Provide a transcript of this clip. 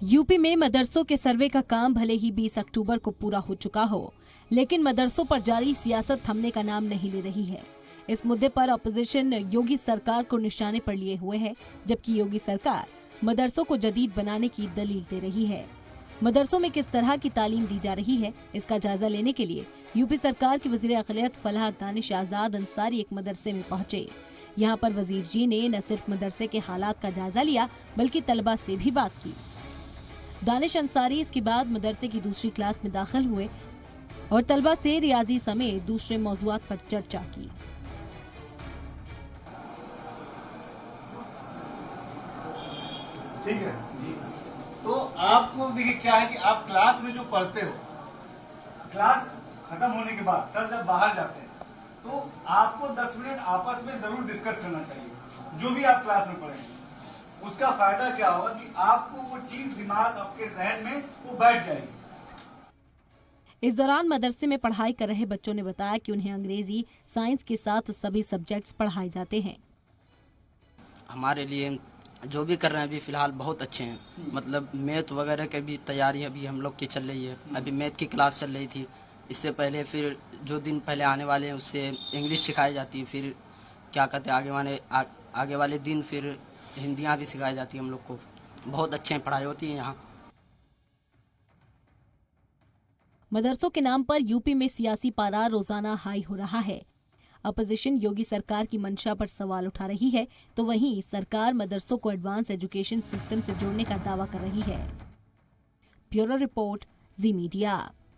UP में मदरसों के सर्वे का काम भले ही 20 अक्टूबर को पूरा हो चुका हो, लेकिन मदरसों पर जारी सियासत थमने का नाम नहीं ले रही है। इस मुद्दे पर अपोजिशन योगी सरकार को निशाने पर लिए हुए है, जबकि योगी सरकार मदरसों को जदीद बनाने की दलील दे रही है। मदरसों में किस तरह की तालीम दी जा रही है, इसका जायजा लेने के लिए यूपी सरकार के वजीर अक़लियत फलाह दानिश आजाद अंसारी एक मदरसे में पहुंचे। यहाँ पर वजीर जी ने न सिर्फ मदरसे के हालात का जायजा लिया, बल्कि तलबा से भी बात की। दानिश अंसारी इसके बाद मदरसे की दूसरी क्लास में दाखिल हुए और तलबा से रियाजी समेत दूसरे मौज़ूआत पर चर्चा की। ठीक है जी। तो आपको देखिए क्या है कि आप क्लास में जो पढ़ते हो, क्लास खत्म होने के बाद सर जब बाहर जाते हैं तो आपको 10 मिनट आपस में जरूर डिस्कस करना चाहिए। जो भी आप क्लास में पढ़ेंगे उसका फायदा क्या होगा कि आपको वो चीज दिमाग आपके जहन में वो बैठ जाएगी। इस दौरान मदरसे में पढ़ाई कर रहे बच्चों ने बताया कि उन्हें अंग्रेजी, साइंस के साथ सभी सब्जेक्ट्स पढ़ाए जाते हैं। हमारे लिए जो भी कर रहे हैं अभी फिलहाल बहुत अच्छे हैं। मतलब मैथ वगैरह की भी तैयारी अभी हम लोग की चल रही है। अभी मैथ की क्लास चल रही थी। इससे पहले फिर जो दिन पहले आने वाले हैं उससे इंग्लिश सिखाई जाती है। फिर क्या कहते हैं आगे वाले दिन फिर हिंदियाँ भी सिखाई जाती है हम लोग को। बहुत अच्छे पढ़ाई होती है यहाँ। मदरसों के नाम पर यूपी में सियासी पारा रोजाना हाई हो रहा है। अपोजिशन योगी सरकार की मंशा पर सवाल उठा रही है, तो वहीं सरकार मदरसों को एडवांस एजुकेशन सिस्टम से जोड़ने का दावा कर रही है। ब्यूरो रिपोर्ट, जी मीडिया।